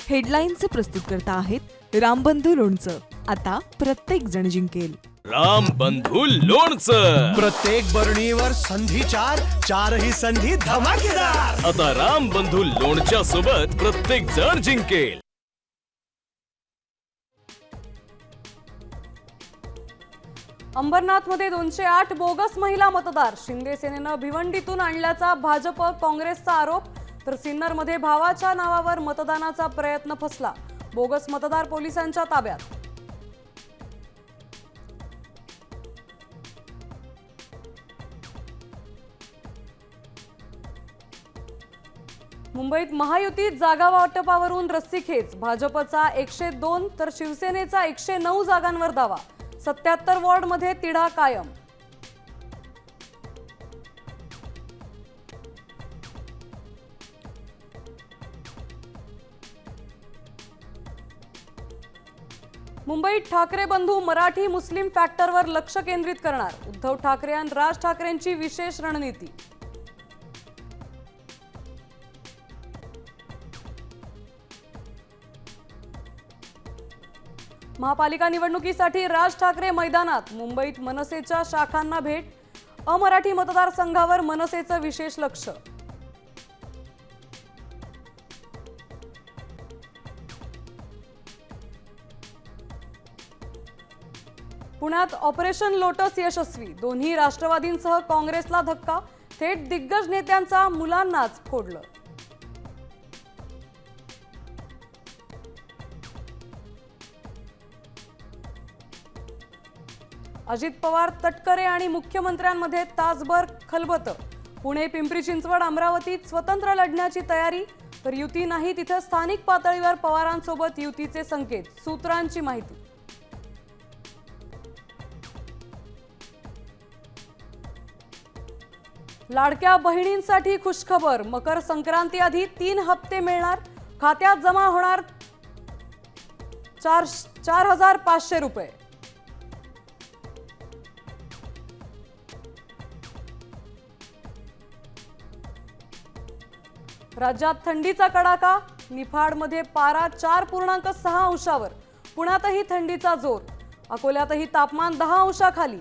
हेडलाईनचे प्रस्तुत करता आहेत रामबंधू लोणचं. आता प्रत्येक जण जिंकेल. रामबंधू लोणचं. प्रत्येक बरणीवर संधी चार, चारही संधी धमाकेदार. आता रामबंधू लोणच्या सोबत प्रत्येक जण जिंकेल. अंबरनाथमध्ये 208 बोगस महिला मतदार. शिंदे सेनेनं भिवंडीतून आणल्याचा भाजप काँग्रेसचा आरोप. तर सिन्नरमध्ये भावाच्या नावावर मतदानाचा प्रयत्न फसला. बोगस मतदार पोलिसांच्या ताब्यात. मुंबईत महायुतीत जागा वाटपावरून रस्सीखेच. भाजपचा 102 तर शिवसेनेचा 109 जागांवर दावा. 77 वॉर्डमध्ये तिढा कायम. मुंबईत ठाकरे बंधू मराठी मुस्लिम फॅक्टरवर लक्ष केंद्रित करणार. उद्धव ठाकरे आणि राज ठाकरेंची विशेष रणनीती. महापालिका निवडणुकीसाठी राज ठाकरे मैदानात. मुंबईत मनसेच्या शाखांना भेट. अमराठी मतदारसंघावर मनसेचं विशेष लक्ष. पुण्यात ऑपरेशन लोटस यशस्वी. दोन्ही राष्ट्रवादींसह काँग्रेसला धक्का. थेट दिग्गज नेत्यांचा मुलांनाच फोडलं. अजित पवार, तटकरे आणि मुख्यमंत्र्यांमध्ये तासभर खलबतं. पुणे, पिंपरी चिंचवड, अमरावतीत स्वतंत्र लढण्याची तयारी. तर युती नाही तिथं स्थानिक पातळीवर पवारांसोबत युतीचे संकेत. सूत्रांची माहिती. लाडक्या बहिणींसाठी खुशखबर. मकर संक्रांती आधी 3 हप्ते मिळणार. खात्यात जमा होणार 4,500 रुपये. राज्यात थंडीचा कडाका. निफाडमध्ये पारा 4.6 अंशावर. पुण्यातही थंडीचा जोर. अकोल्यातही तापमान 10 अंशाखाली.